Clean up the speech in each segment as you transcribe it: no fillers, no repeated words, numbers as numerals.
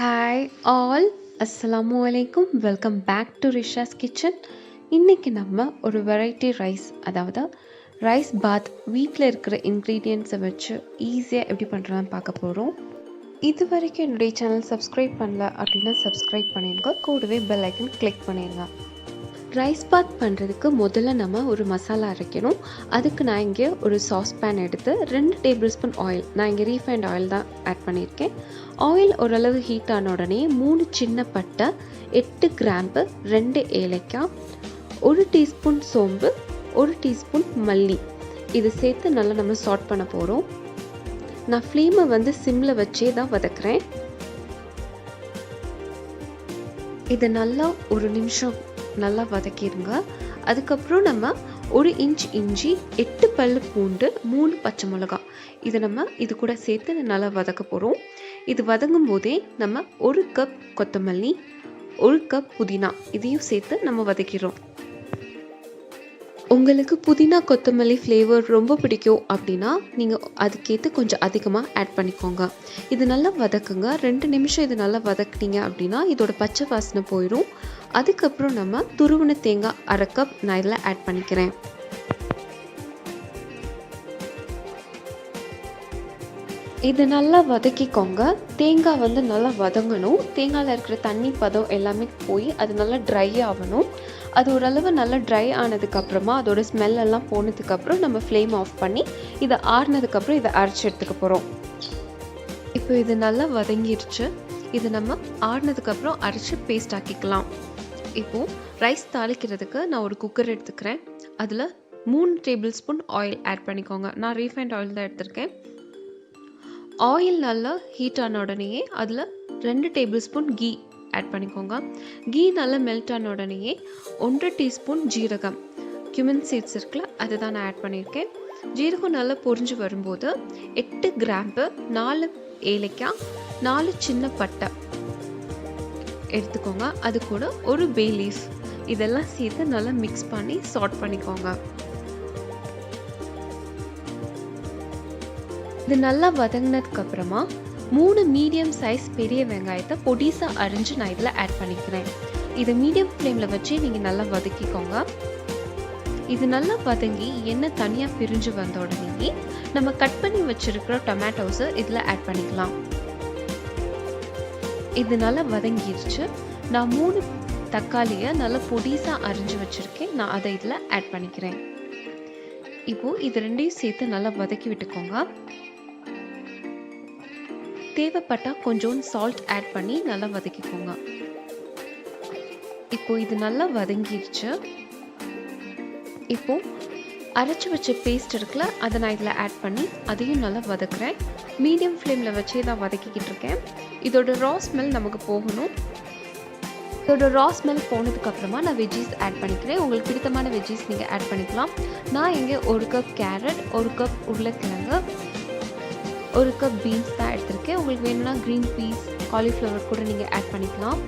Hi all, அஸ்ஸலாமு அலைக்கும். Welcome back to rishaaskitchen. இன்றைக்கி நம்ம ஒரு வெரைட்டி ரைஸ், அதாவது ரைஸ் பாத் வீட்டில் இருக்கிற இன்க்ரீடியன்ட்ஸை வச்சு ஈஸியாக எப்படி பண்ணுறலான்னு பார்க்க போகிறோம். இது வரைக்கும் என்னுடைய சேனல் சப்ஸ்கிரைப் பண்ணல அப்படின்னா சப்ஸ்கிரைப் பண்ணிடுங்க, கூடவே பெல் ஐக்கன் கிளிக் பண்ணிடுங்க. ரைஸ் பாத் பண்ணுறதுக்கு முதல்ல நம்ம ஒரு மசாலா அரைக்கணும். அதுக்கு நான் இங்கே ஒரு சாஸ் பேன் எடுத்து 2 டேபிள் ஸ்பூன் ஆயில், நான் இங்கே ரீஃபைண்ட் ஆயில் தான் ஆட் பண்ணியிருக்கேன். ஆயில் ஓரளவு ஹீட் ஆன உடனே 3 சின்ன பட்டை, 8 கிராம்பு, 2 ஏலக்காய், 1 டீஸ்பூன் சோம்பு, 1 டீஸ்பூன் மல்லி, இது சேர்த்து நல்லா நம்ம சாட் பண்ண போகிறோம். நான் ஃப்ளேமை வந்து சிம்மில் வச்சே தான் வதக்குறேன். இது நல்லா ஒரு நிமிஷம் நல்லா வதக்கிடுங்க. அதுக்கப்புறம் நம்ம 1 இன்ச் இஞ்சி, 8 பல்லு பூண்டு, 3 பச்சை மிளகாய், இதை நம்ம இது கூட சேர்த்து நல்லா வதக்க போகிறோம். இது வதங்கும் போதே நம்ம 1 கப் கொத்தமல்லி, 1 கப் புதினா, இதையும் சேர்த்து நம்ம வதக்கிறோம். உங்களுக்கு புதினா கொத்தமல்லி ஃப்ளேவர் ரொம்ப பிடிக்கும் அப்படின்னா நீங்கள் அதுக்கேற்று கொஞ்சம் அதிகமாக ஆட் பண்ணிக்கோங்க. இது நல்லா வதக்குங்க. 2 நிமிஷம் இது நல்லா வதக்குனீங்க அப்படின்னா இதோட பச்சை வாசனை போயிடும். அதுக்கப்புறம் நம்ம துருவின தேங்காய் 1/2 கப் நான் இதில் ஆட் பண்ணிக்கிறேன். இது நல்லா வதக்கிக்கோங்க. தேங்காய் வந்து நல்லா வதங்கணும். தேங்காயில் இருக்கிற தண்ணி பதம் எல்லாமே போய் அது நல்லா ட்ரை ஆகணும். அது ஓரளவு நல்லா ட்ரை ஆனதுக்கப்புறமா அதோட ஸ்மெல்லெல்லாம் போனதுக்கப்புறம் நம்ம ஃப்ளேம் ஆஃப் பண்ணி இதை ஆறுனதுக்கப்புறம் இதை அரைச்சி எடுத்துக்க போகிறோம். இப்போ இது நல்லா வதங்கிடுச்சு. இது நம்ம ஆறுனதுக்கப்புறம் அரைச்சி பேஸ்ட் ஆக்கிக்கலாம். இப்போது ரைஸ் தாளிக்கிறதுக்கு நான் ஒரு குக்கர் எடுத்துக்கிறேன். அதில் 3 டேபிள் ஸ்பூன் ஆயில் ஆட் பண்ணிக்கோங்க. நான் ரீஃபைண்ட் ஆயில் தான் எடுத்திருக்கேன். ஆயில் நல்லா ஹீட் ஆன உடனேயே அதில் 2 டேபிள் ஸ்பூன் கீ ஆட் பண்ணிக்கோங்க. கீ நல்லா மெல்ட் ஆன உடனேயே 1 டீஸ்பூன் ஜீரகம், cumin சீட்ஸ் இருக்குல்ல, அதை தான் நான் ஆட் பண்ணியிருக்கேன். ஜீரகம் நல்லா பொரிஞ்சு வரும்போது 8 கிராம்பு, 4 ஏலக்காய், 4 சின்ன பட்டை எடுத்துக்கோங்க. அது கூட ஒரு பே லீஃப், இதெல்லாம் சேர்த்து நல்லா மிக்ஸ் பண்ணி சாட் பண்ணிக்கோங்க. இது நல்லா வதங்கினதுக்கு அப்புறமா 3 மீடியம் சைஸ் பெரிய வெங்காயத்தை பொடிசாக அரிஞ்சு நான் இதில் ஆட் பண்ணிக்கிறேன். இதை மீடியம் ஃப்ளேமில் வச்சு நீங்கள் நல்லா வதக்கிக்கோங்க. இது நல்லா வதங்கி எண்ணெய் தனியாக பிரிஞ்சு வந்த உடனே நம்ம கட் பண்ணி வச்சுருக்கிற டொமேட்டோஸை இதில் ஆட் பண்ணிக்கலாம். இது நல்லா வதங்கிடுச்சு. நான் 3 தக்காளியை நல்லா பொடிசாக அரிஞ்சு வச்சுருக்கேன். நான் அதை இதில் ஆட் பண்ணிக்கிறேன். இப்போது இது ரெண்டையும் சேர்த்து நல்லா வதக்கி விட்டுக்கோங்க. தேவைப்பட்டால் கொஞ்சம் சால்ட் ஆட் பண்ணி நல்லா வதக்கிக்கோங்க. இப்போ இது நல்லா வதங்கிடுச்சு. இப்போ அரைச்சி வச்ச பேஸ்ட் இருக்குல்ல, அதை நான் இதில் ஆட் பண்ணி அதையும் நல்லா வதக்குறேன். மீடியம் ஃப்ளேமில் வச்சே தான் வதக்கிக்கிட்டு இருக்கேன். இதோட ரா ஸ்மெல் நமக்கு போகணும். இதோட ரா ஸ்மெல் போனதுக்கப்புறமா நான் வெஜ்ஜீஸ் ஆட் பண்ணிக்கிறேன். உங்களுக்கு பிடித்தமான வெஜ்ஜீஸ் நீங்கள் ஆட் பண்ணிக்கலாம். நான் இங்கே 1 கப் கேரட், 1 கப் உருளைக்கிழங்கு, 1 கப் பீன்ஸ் தான் எடுத்திருக்கேன். உங்களுக்கு வேணும்னா க்ரீன் பீஸ், காலிஃப்ளவர் கூட நீங்கள் ஆட் பண்ணிக்கலாம்.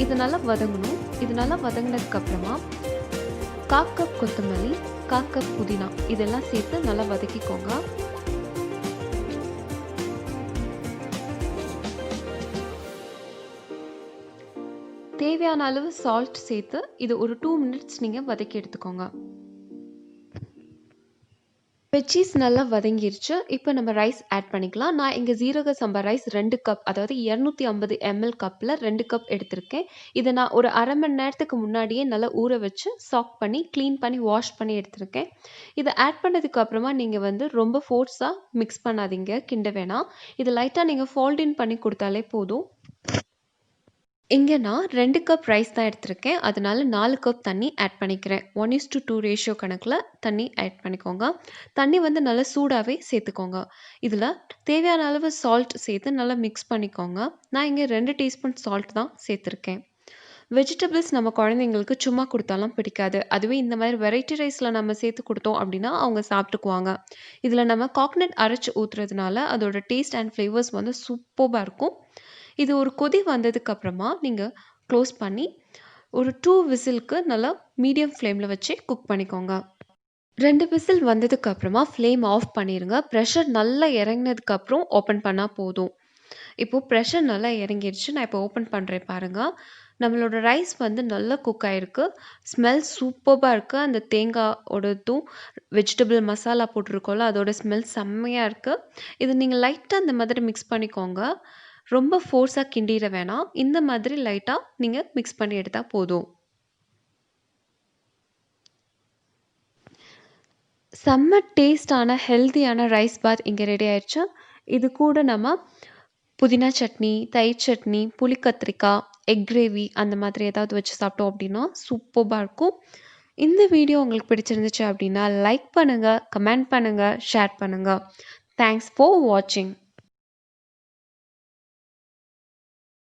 இது நல்லா வதங்கணும். இது நல்லா வதங்கினதுக்கப்புறமா 1/4 கப் கொத்தமல்லி, 1/4 கப் புதினா, இதெல்லாம் சேர்த்து நல்லா வதக்கிக்கோங்க. தேவையான அளவு சால்ட் சேர்த்து இது ஒரு 2 மினிட்ஸ் நீங்கள் வதக்கி எடுத்துக்கோங்க. வெஜ்ஜீஸ் நல்லா வதங்கிருச்சு. இப்போ நம்ம ரைஸ் ஆட் பண்ணிக்கலாம். நான் இங்கே ஜீரக சம்பா ரைஸ் 2 கப், அதாவது 250 ml கப்பில் 2 கப் எடுத்திருக்கேன். இதை நான் ஒரு அரை மணி நேரத்துக்கு முன்னாடியே நல்லா ஊற வச்சு சாக் பண்ணி க்ளீன் பண்ணி வாஷ் பண்ணி எடுத்திருக்கேன். இதை ஆட் பண்ணதுக்கு அப்புறமா நீங்கள் வந்து ரொம்ப ஃபோர்ஸாக மிக்ஸ் பண்ணாதீங்க, கிண்ட வேணாம். இது லைட்டாக நீங்கள் ஃபோல்ட் இன் பண்ணி கொடுத்தாலே போதும். இங்கே நான் 2 கப் ரைஸ் தான் எடுத்திருக்கேன். அதனால 4 கப் தண்ணி ஆட் பண்ணிக்கிறேன். 1:2 ரேஷியோ கணக்கில் தண்ணி ஆட் பண்ணிக்கோங்க. தண்ணி வந்து நல்லா சூடாகவே சேர்த்துக்கோங்க. இதில் தேவையான அளவு சால்ட் சேர்த்து நல்லா மிக்ஸ் பண்ணிக்கோங்க. நான் இங்கே 2 டீஸ்பூன் சால்ட் தான் சேர்த்துருக்கேன். வெஜிடபிள்ஸ் நம்ம குழந்தைங்களுக்கு சும்மா கொடுத்தாலும் பிடிக்காது. அதுவே இந்த மாதிரி வெரைட்டி ரைஸில் நம்ம சேர்த்து கொடுத்தோம் அப்படின்னா அவங்க சாப்பிட்டுக்குவாங்க. இதில் நம்ம கோகனட் அரைச்சி ஊற்றுறதுனால அதோட டேஸ்ட் அண்ட் ஃப்ளேவர்ஸ் வந்து சூப்பராக இருக்கும். இது ஒரு கொதி வந்ததுக்கப்புறமா நீங்கள் க்ளோஸ் பண்ணி ஒரு 2 விசிலுக்கு நல்லா மீடியம் ஃப்ளேமில் வச்சு குக் பண்ணிக்கோங்க. 2 விசில் வந்ததுக்கப்புறமா ஃப்ளேம் ஆஃப் பண்ணிடுங்க. ப்ரெஷர் நல்லா இறங்கினதுக்கப்புறம் ஓப்பன் பண்ணால் போதும். இப்போ ப்ரெஷர் நல்லா இறங்கிருச்சு. நான் இப்போ ஓப்பன் பண்றேன் பாருங்க. நம்மளோட ரைஸ் வந்து நல்லா குக் ஆயிருக்கு. ஸ்மெல் சூப்பர்பா இருக்கு. அந்த தேங்காயோட வெஜிடபிள் மசாலா போட்டிருக்கோம்ல, அதோட ஸ்மெல் செம்மையா இருக்கு. இது நீங்க லைட்டா இந்த மாதிரி மிக்ஸ் பண்ணிக்கோங்க. ரொம்ப ஃபோர்ஸா கிண்டிற வேணாம். இந்த மாதிரி லைட்டா நீங்க மிக்ஸ் பண்ணி எடுத்தா போதும். செம்ம டேஸ்டான ஹெல்தியான ரைஸ் பாத் இங்கே ரெடி ஆயிடுச்சு. இது கூட நம்ம புதினா சட்னி, தயிர் சட்னி, புளி கத்திரிக்காய், எக் கிரேவி அந்த மாதிரி ஏதாவது வச்சு சாப்பிட்டோம் அப்படின்னா சூப்பர்பா இருக்கும். இந்த வீடியோ உங்களுக்கு பிடிச்சிருந்துச்சு அப்படின்னா லைக் பண்ணுங்க, கமெண்ட் பண்ணுங்க, ஷேர் பண்ணுங்க. தேங்க்ஸ் ஃபார் வாட்சிங்.